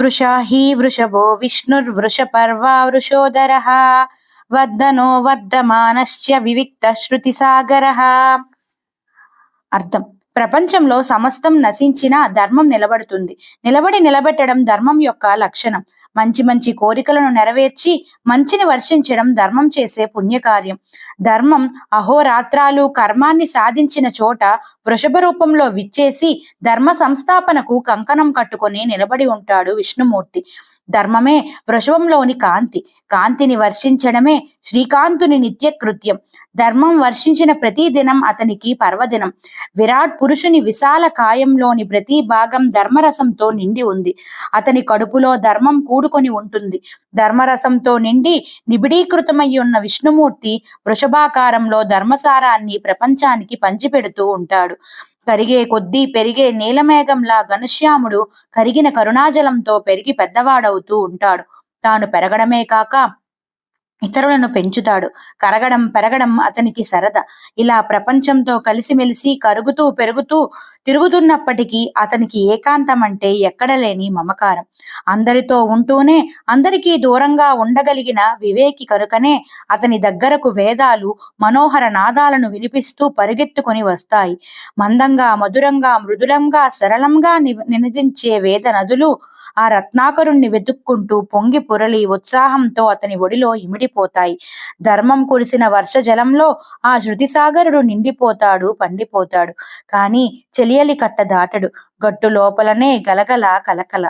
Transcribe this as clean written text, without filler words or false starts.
వృషా హి వృషభో విష్ణుర్వృషపర్వా వృషోదరః వద్దనో వర్ధమానశ్చ వివిక్త శృతి సాగరః. అర్థం: ప్రపంచంలో సమస్తం నశించినా ధర్మం నిలబడుతుంది. నిలబెట్టడం ధర్మం యొక్క లక్షణం. మంచి మంచి కోరికలను నెరవేర్చి మంచిని వర్షించడం ధర్మం చేసే పుణ్యకార్యం. ధర్మం అహోరాత్రాలు కర్మాన్ని సాధించిన చోట వృషభ రూపంలో విచ్చేసి ధర్మ సంస్థాపనకు కంకణం కట్టుకొని నిలబడి ఉంటాడు విష్ణుమూర్తి. ధర్మమే వృషభంలోని కాంతి. కాంతిని వర్షించడమే శ్రీకాంతుని నిత్యకృత్యం. ధర్మం వర్షించిన ప్రతి దినం అతనికి పర్వదినం. విరాట్ పురుషుని విశాల కాయంలోని ప్రతి భాగం ధర్మరసంతో నిండి ఉంది. అతని కడుపులో ధర్మం కూడుకొని ఉంటుంది. ధర్మరసంతో నిండి నిబిడీకృతమై ఉన్న విష్ణుమూర్తి వృషభాకారంలో ధర్మసారాన్ని ప్రపంచానికి పంచిపెడుతూ ఉంటాడు. కరిగే కొద్దీ పెరిగే నీలమేఘంలా ఘనశ్యాముడు కరిగిన కరుణాజలంతో పెరిగి పెద్దవాడవుతూ ఉంటాడు. తాను పెరగడమే కాక ఇతరులను పెంచుతాడు. కరగడం పెరగడం అతనికి సరదా. ఇలా ప్రపంచంతో కలిసిమెలిసి కరుగుతూ పెరుగుతూ తిరుగుతున్నప్పటికీ అతనికి ఏకాంతం అంటే ఎక్కడలేని మమకారం. అందరితో ఉంటూనే అందరికీ దూరంగా ఉండగలిగిన వివేకి కనుకనే అతని దగ్గరకు వేదాలు మనోహర నాదాలను వినిపిస్తూ పరిగెత్తుకొని వస్తాయి. మందంగా, మధురంగా, మృదులంగా, సరళంగా నినదించే వేద నదులు ఆ రత్నాకరుణ్ణి వెతుక్కుంటూ పొంగి పొరలి ఉత్సాహంతో అతని ఒడిలో ఇమిడిపోతాయి. ధర్మం కురిసిన వర్ష జలంలో ఆ శృతిసాగరుడు నిండిపోతాడు, పండిపోతాడు. కానీ చెలియలి కట్ట దాటడు. గట్టు లోపలనే గలగల కలకల.